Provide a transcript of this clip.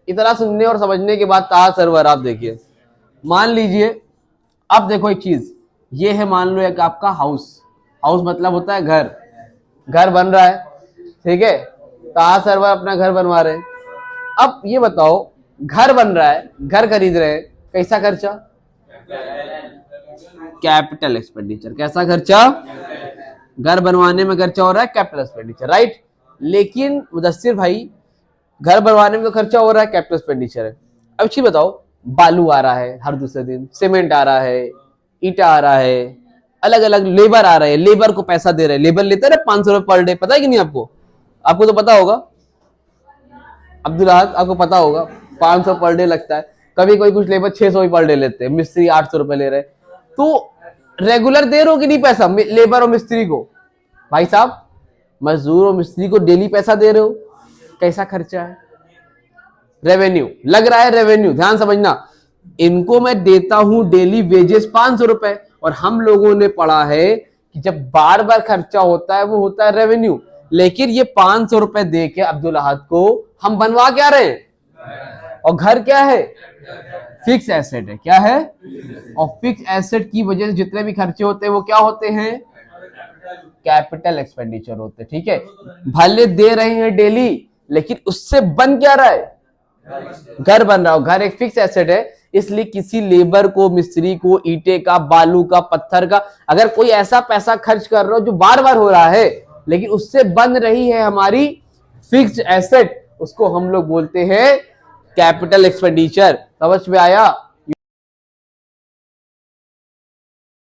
इतना सुनने और समझने के बाद ताहा सरवर आप देखिए, मान लीजिए, अब देखो एक चीज, ये है मान लो एक आपका हाउस, हाउस मतलब होता है घर, घर बन रहा है, ठीक है, ताहा सरवर अपना घर बनवा रहे हैं। अब ये बताओ, घर बन रहा है, घर खरीद रहे हैं, कैसा खर्चा? Capital expenditure. कैसा खर्चा? घर बनवाने में खर्चा हो रहा है कैपिटल एक्सपेंडिचर, राइट। लेकिन मुदस्सिर भाई, घर बनवाने में तो खर्चा हो रहा है, कैपिटल एक्सपेंडिचर है। अब चीज बताओ, बालू आ रहा है हर दूसरे दिन, सीमेंट आ रहा है, ईटा आ रहा है, अलग अलग लेबर आ रहे हैं, लेबर को पैसा दे रहे हैं, लेबर लेते हैं 500 रुपए पर डे, पता है कि नहीं आपको? आपको तो पता होगा अब्दुल अहद, आपको पता होगा 500 पर डे लगता है। कभी कोई कुछ लेबर 600 ही पर डे लेते हैं, मिस्त्री 800 रुपए ले रहे हैं। तो रेगुलर दे रहे हो कि नहीं पैसा लेबर और मिस्त्री को? भाई साहब, मजदूर और मिस्त्री को डेली पैसा दे रहे हो, कैसा खर्चा है? रेवेन्यू लग रहा है, रेवेन्यू। ध्यान समझना, इनको मैं देता हूं डेली वेजेस 500 रुपए, और हम लोगों ने पढ़ा है कि जब बार बार खर्चा होता है वो होता है रेवेन्यू। लेकिन ये 500 रुपए दे के अब्दुल अहद को हम बनवा क्या रहे हैं? और घर क्या है? फिक्स एसेट है। क्या है? और फिक्स एसेट की वजह से जितने भी खर्चे होते हैं वो क्या होते हैं? कैपिटल एक्सपेंडिचर होते हैं, ठीक है। भले दे रहे हैं डेली, लेकिन उससे बन क्या रहा है? घर बन रहा हो। घर एक फिक्स एसेट है, इसलिए किसी लेबर को, मिस्त्री को, ईंटे का, बालू का, पत्थर का, अगर कोई ऐसा पैसा खर्च कर रहा हो जो बार बार हो रहा है लेकिन उससे बन रही है हमारी फिक्स्ड एसेट, उसको हम लोग बोलते हैं कैपिटल एक्सपेंडिचर। समझ में आया?